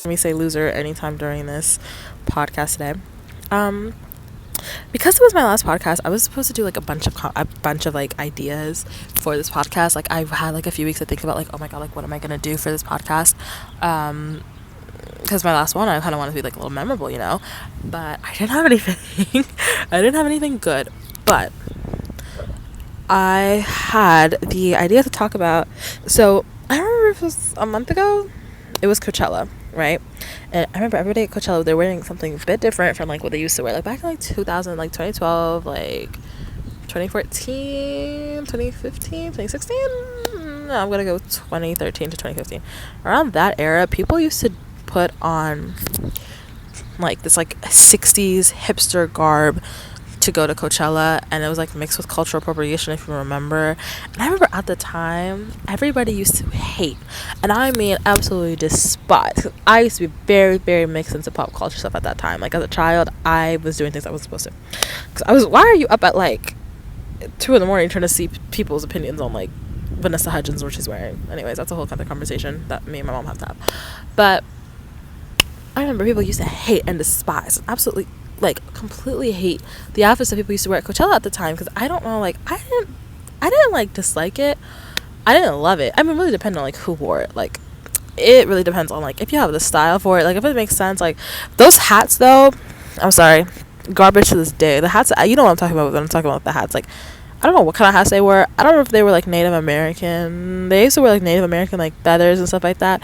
Let me say loser anytime during this podcast today. Because it was my last podcast, I was supposed to do like a bunch of like ideas for this podcast. Like I've had like a few weeks to think about like, oh my god, like what am I gonna do for this podcast? Because my last one, I kind of wanted to be like a little memorable, but I didn't have anything. I didn't have anything good, but I had the idea to talk about. So I don't remember if it was a month ago. It was Coachella, right? And I remember every day at Coachella they're wearing something a bit different from like what they used to wear, like back in like 2000, like 2012, like 2014, 2015, 2016. No, I'm gonna go 2013 to 2015. Around that era, people used to put on like this like 60s hipster garb to go to Coachella, and it was like mixed with cultural appropriation, if you remember. And I remember at the time everybody used to hate, and I mean absolutely despise. I used to be very, very mixed into pop culture stuff at that time. Like as a child, I was doing things I wasn't supposed to, because why are you up at like 2 in the morning trying to see people's opinions on like Vanessa Hudgens, what she's wearing? Anyways, that's a whole kind of conversation that me and my mom have to have. But I remember people used to hate and despise, absolutely like completely hate the outfits that people used to wear at Coachella at the time, because I don't know, like I didn't like dislike it, I didn't love it. I mean, it really depended on like who wore it. Like it really depends on like if you have the style for it, like if it makes sense. Like those hats though, I'm sorry, garbage to this day. The hats, you know what I'm talking about when I'm talking about the hats. Like I don't know what kind of hats they were. I don't know if they were like Native American. They used to wear like Native American like feathers and stuff like that,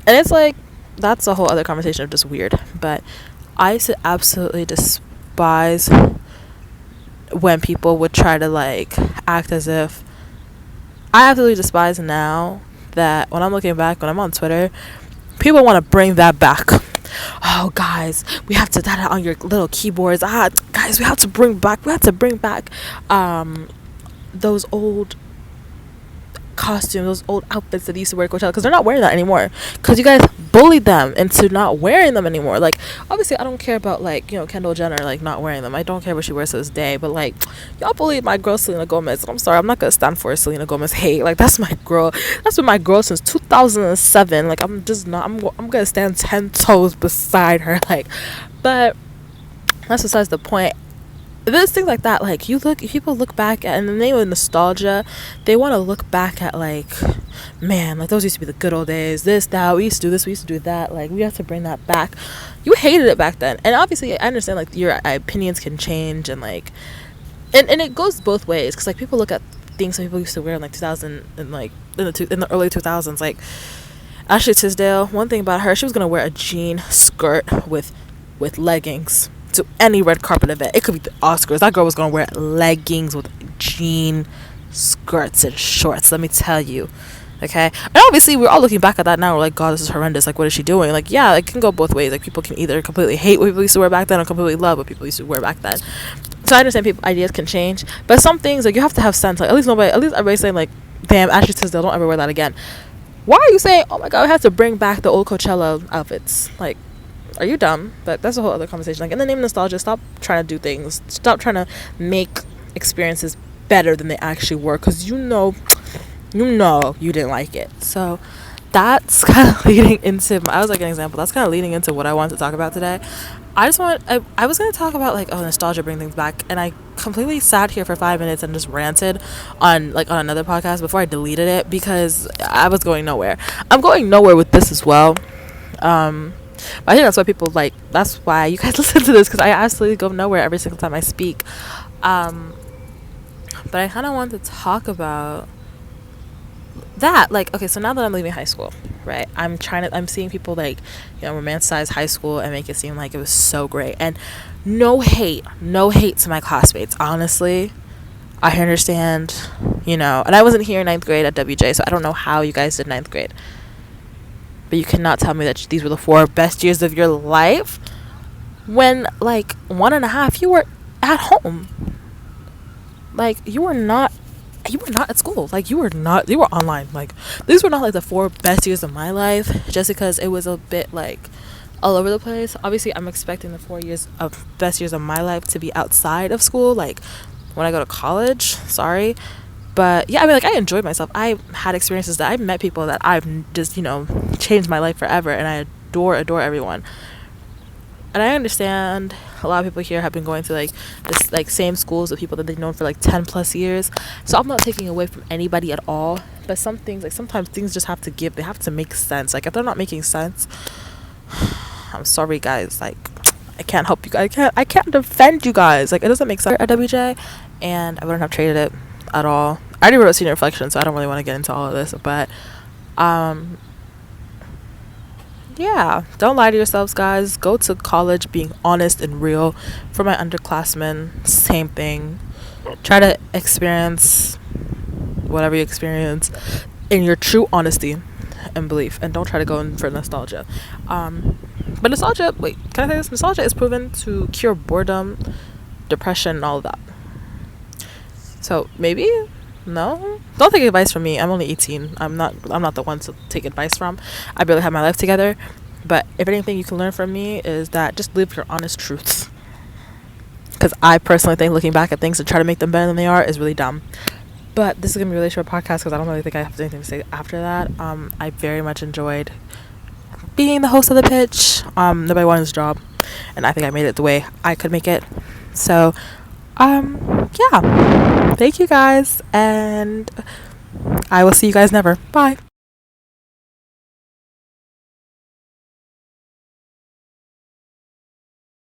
and it's like that's a whole other conversation of just weird. But I used to absolutely despise when people would try to like act as if. I absolutely despise now that when I'm looking back, when I'm on Twitter, people want to bring that back. Oh guys, we have to that on your little keyboards. Guys, we have to bring back those old costumes, those old outfits that they used to wear at Coachella, because they're not wearing that anymore, because you guys bullied them into not wearing them anymore. Like obviously I don't care about like Kendall Jenner like not wearing them. I don't care what she wears to this day, but like y'all bullied my girl Selena Gomez. I'm sorry, I'm not gonna stand for Selena Gomez hate. Like that's my girl, that's been my girl since 2007. Like I'm just not, I'm gonna stand 10 toes beside her. Like, but that's besides the point. There's things like that, like people look back at, in the name of nostalgia, they want to look back at like, man, like those used to be the good old days, this, that, we used to do this, we used to do that, like we have to bring that back. You hated it back then, and obviously I understand like your opinions can change, and like and it goes both ways, because like people look at things that people used to wear in like 2000 and like in the early 2000s. Like Ashley Tisdale, one thing about her, she was gonna wear a jean skirt with leggings to any red carpet event. It could be the Oscars. That girl was gonna wear leggings with jean skirts and shorts, let me tell you. Okay, and obviously we're all looking back at that now, we're like, god, this is horrendous, like what is she doing? Like yeah, it can go both ways. Like people can either completely hate what people used to wear back then or completely love what people used to wear back then. So I understand people ideas can change, but some things like you have to have sense. Like at least everybody's saying like, damn, Ashley Tisdale, don't ever wear that again. Why are you saying, oh my god, we have to bring back the old Coachella outfits? Like, are you dumb? But that's a whole other conversation. Like in the name of nostalgia, stop trying to do things, stop trying to make experiences better than they actually were, because you know you didn't like it. So that's kind of leading into I was like an example, that's kind of leading into what I wanted to talk about today. I was going to talk about like, oh, nostalgia, bring things back, and I completely sat here for 5 minutes and just ranted on another podcast before I deleted it, because I was going nowhere. I'm going nowhere with this as well. But I think that's why people like, that's why you guys listen to this, because I absolutely go nowhere every single time I speak. But I kind of want to talk about that. Like, okay, so now that I'm leaving high school, right, I'm seeing people like, romanticize high school and make it seem like it was so great. And no hate to my classmates, honestly. I understand, and I wasn't here in 9th grade at WJ, so I don't know how you guys did 9th grade. But you cannot tell me that these were the 4 best years of your life when like 1.5 you were at home. Like you were not at school. Like you were online. Like these were not like the 4 best years of my life, just because it was a bit like all over the place. Obviously I'm expecting the 4 years of best years of my life to be outside of school, like when I go to college. Sorry. But yeah, I mean, like I enjoyed myself. I had experiences that I met people that I've just changed my life forever, and I adore everyone. And I understand a lot of people here have been going to like this like same schools with people that they've known for like 10 plus years. So I'm not taking away from anybody at all. But some things, like sometimes things just have to give. They have to make sense. Like if they're not making sense, I'm sorry guys. Like I can't help you guys. I can't defend you guys. Like it doesn't make sense at WJ, and I wouldn't have traded it at all. I already wrote senior reflection, so I don't really want to get into all of this. But yeah, don't lie to yourselves, guys. Go to college being honest and real. For my underclassmen, same thing. Try to experience whatever you experience in your true honesty and belief, and don't try to go in for nostalgia. But nostalgia, wait, can I say this? Nostalgia is proven to cure boredom, depression, and all of that. So maybe no, don't take advice from me. I'm only 18. I'm not the one to take advice from. I barely have my life together. But if anything you can learn from me is that just live your honest truths. Because I personally think looking back at things and try to make them better than they are is really dumb. But this is gonna be a really short podcast because I don't really think I have anything to say after that. I very much enjoyed being the host of the pitch. Nobody wanted this job, and I think I made it the way I could make it. So yeah, thank you guys, and I will see you guys never. Bye.